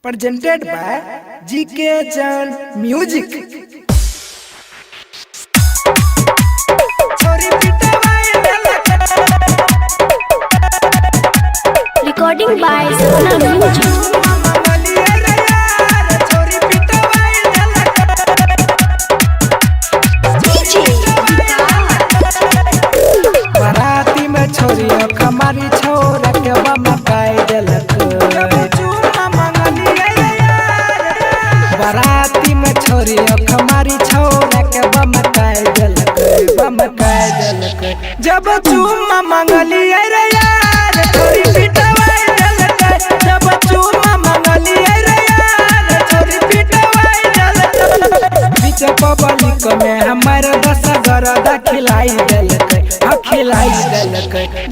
presented by GK Jan Music. Recording by Sana Music. बराती में छोरी हमारी छोरा के बमकाई देलक। बराती में छोरी हमारी छोरा के बमकाई देलक। जब चूमा मंगलिए रे यार छोरी पिटवाई देलक। जब चूमा मंगलिए रे यार छोरी पिटवाई देलक। बीच पब्लिक में हमारे 10 गरदा खिलाई देलक।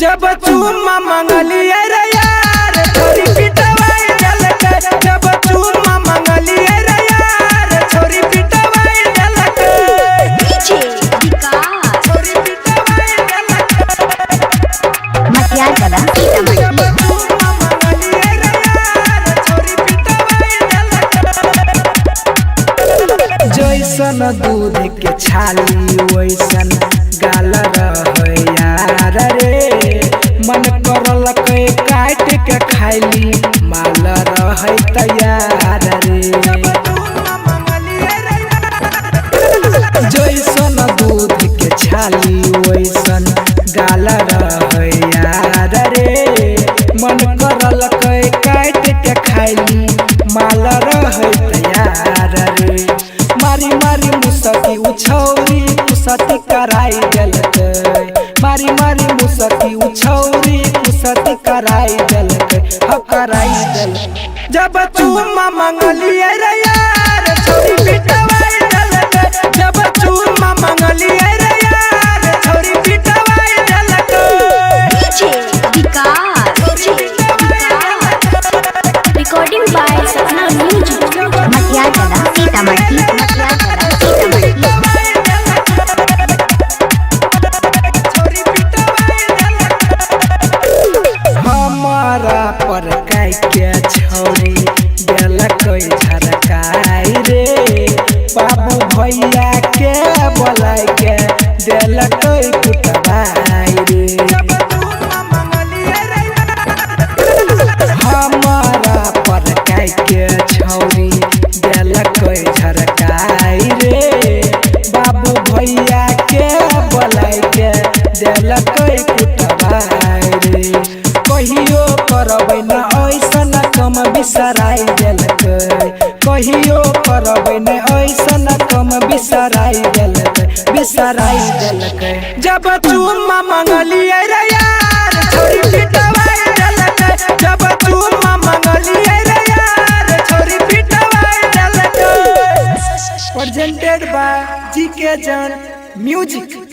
जब चूमा मंगलिए रे यार छोरी पिटवाई देलक। जब चूमा मंगलिए रे यार छोरी पिटवाई देलक। छोरी पिटवाई देलक। जब चूमा मंगलिए रे यार छोरी पिटवाई देलक। जैसन दूध के छाली वैसन गाल रहे यार रे। मन करल काट के खाइली माल रहे तैयार रे। जैसन दूध के छाली वैसन गाल रहे यार रे। मन करल काट के खाइली माल रहे तैयार रे। मारी मारी मुसकी उछौरी कुसती कराई देलक। मारी मारी मुसकी उछौरी कुसती कराई देलक। कराई देलक। जब चूमा मंगलिए रे यार छोरी पिटवाई देलक। जब चूमा मंगलिए रे यार छोरी पिटवाई देलक। Recording by Sana Music. हमारा पर काई के छोरी देलक झरकाई रे। बाबू भैया के बोलाई के देलक कुटवाई रे। हमारा पर काई के छोरी देलक झरकाई रे। बाबू भैया के बोलाई के देलक कुटवाई रे। कहियो करबै न ऐसन कम बिसराई देलक। कहियो करबै न ऐसन कम बिसराई देलक। जब चूमा मंगलिए रे यार छोरी पिटवाई देलक। जब चूमा मंगलिए रे यार छोरी पिटवाई देलक। Presented by GK Jan Music.